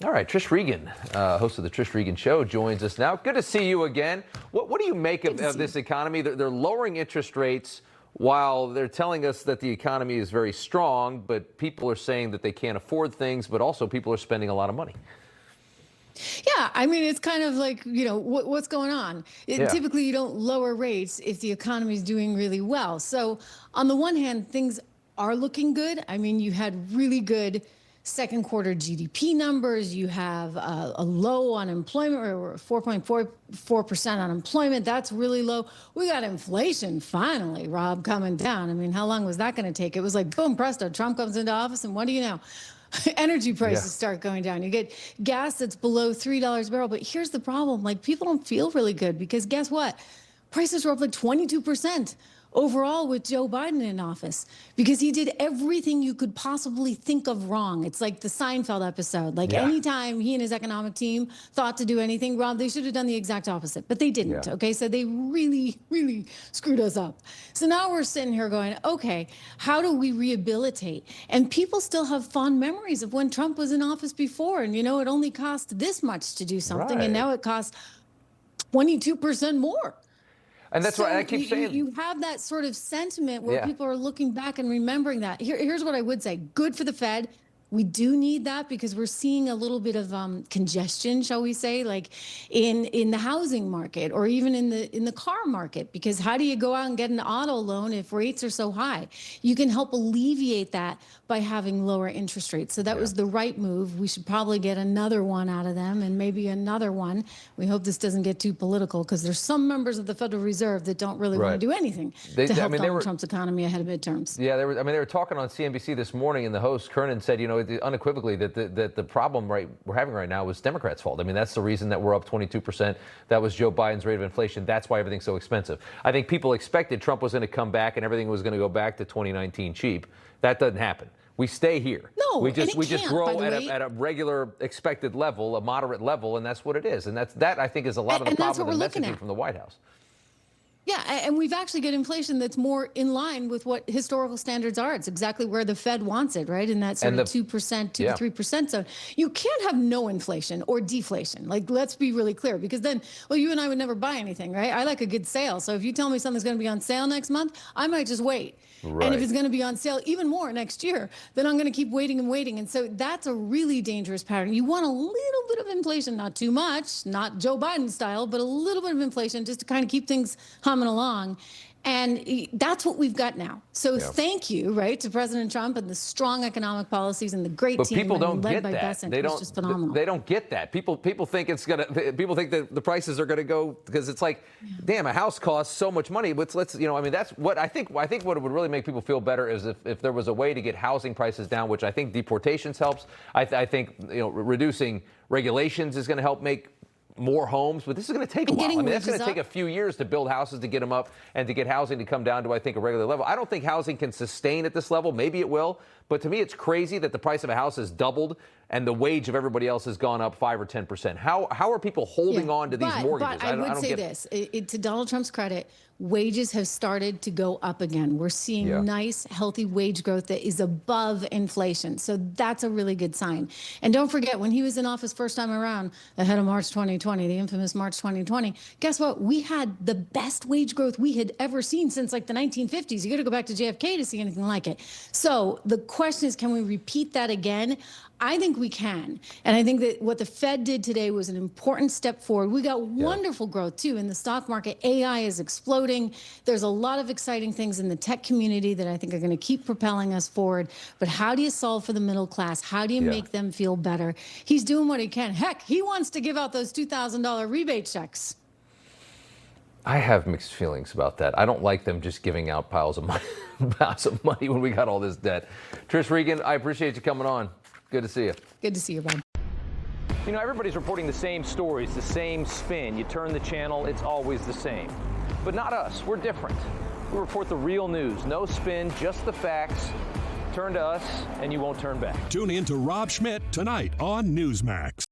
All right, Trish Regan, host of the Trish Regan Show, joins us now. Good to see you again. What do you make of this economy? They're lowering interest rates while they're telling us that the economy is very strong, but people are saying that they can't afford things, but also people are spending a lot of money. Yeah, I mean, it's kind of like, what's going on? Typically, you don't lower rates if the economy is doing really well. So on the one hand, things are looking good. I mean, you had really good second quarter GDP numbers. You have a low unemployment, or 4.44% unemployment. That's really low. We got inflation finally, Rob, coming down. I mean, how long was that going to take? It was like, boom, presto, Trump comes into office, and what do you know? Energy prices start going down. You get gas that's below $3 a barrel. But here's the problem. Like, people don't feel really good because guess what? Prices were up like 22% overall with Joe Biden in office because he did everything you could possibly think of wrong. It's like the Seinfeld episode. Like anytime he and his economic team thought to do anything wrong, they should have done the exact opposite, but they didn't. Okay, so they really, really screwed us up. So now we're sitting here going, okay, how do we rehabilitate? And people still have fond memories of when Trump was in office before, and it only cost this much to do something, and now it costs 22% more. And that's why I keep saying. You have that sort of sentiment where people are looking back and remembering that. Here's what I would say. Good for the Fed. We do need that because we're seeing a little bit of congestion, shall we say, like in the housing market or even in the car market. Because how do you go out and get an auto loan if rates are so high? You can help alleviate that by having lower interest rates. So that was the right move. We should probably get another one out of them and maybe another one. We hope this doesn't get too political because there's some members of the Federal Reserve that don't really want to do anything to help Donald Trump's economy ahead of midterms. Yeah, they were talking on CNBC this morning, and the host Kernan said, unequivocally that the problem we're having right now was Democrats' fault. I mean, that's the reason that we're up 22%. That was Joe Biden's rate of inflation. That's why everything's so expensive. I think people expected Trump was going to come back and everything was going to go back to 2019 cheap. That doesn't happen. We stay here. No, we just grow at a regular expected level, a moderate level, and that's what it is. And that I think is a lot of the problem with the messaging from the White House. Yeah, and we've actually got inflation that's more in line with what historical standards are. It's exactly where the Fed wants it, right? In that sort of 2%, 2 to 3% zone. You can't have no inflation or deflation. Like, let's be really clear, because then, well, you and I would never buy anything, right? I like a good sale. So if you tell me something's going to be on sale next month, I might just wait. Right. And if it's going to be on sale even more next year, then I'm going to keep waiting and waiting. And so that's a really dangerous pattern. You want a little bit of inflation, not too much, not Joe Biden style, but a little bit of inflation just to kind of keep things humming along. And that's what we've got now. So thank you, right, to President Trump and the strong economic policies and the great team led by Bessent. They don't. Just phenomenal. They don't get that. People think it's gonna. People think that the prices are gonna go because it's like, damn, a house costs so much money. But let's I mean, that's what I think. I think what would really make people feel better is if there was a way to get housing prices down, which I think deportations helps. I think reducing regulations is going to help make more homes, but this is going to take a while. I mean, that's going to take a few years to build houses, to get them up, and to get housing to come down to, I think, a regular level. I don't think housing can sustain at this level. Maybe it will, but to me, it's crazy that the price of a house has doubled and the wage of everybody else has gone up 5 or 10%. How are people holding on to these mortgages? But I would say this, to Donald Trump's credit, wages have started to go up again. We're seeing nice, healthy wage growth that is above inflation. So that's a really good sign. And don't forget, when he was in office first time around, ahead of March 2020, the infamous March 2020, guess what? We had the best wage growth we had ever seen since like the 1950s. You got to go back to JFK to see anything like it. So the question is, can we repeat that again? I think we can. And I think that what the Fed did today was an important step forward. We got wonderful growth, too, in the stock market. AI is exploding. There's a lot of exciting things in the tech community that I think are going to keep propelling us forward. But how do you solve for the middle class? How do you make them feel better? He's doing what he can. Heck, he wants to give out those $2,000 rebate checks. I have mixed feelings about that. I don't like them just giving out piles of money when we got all this debt. Trish Regan, I appreciate you coming on. Good to see you. Good to see you, Bob. Everybody's reporting the same stories, the same spin. You turn the channel, it's always the same. But not us. We're different. We report the real news. No spin, just the facts. Turn to us, and you won't turn back. Tune in to Rob Schmitt Tonight on Newsmax.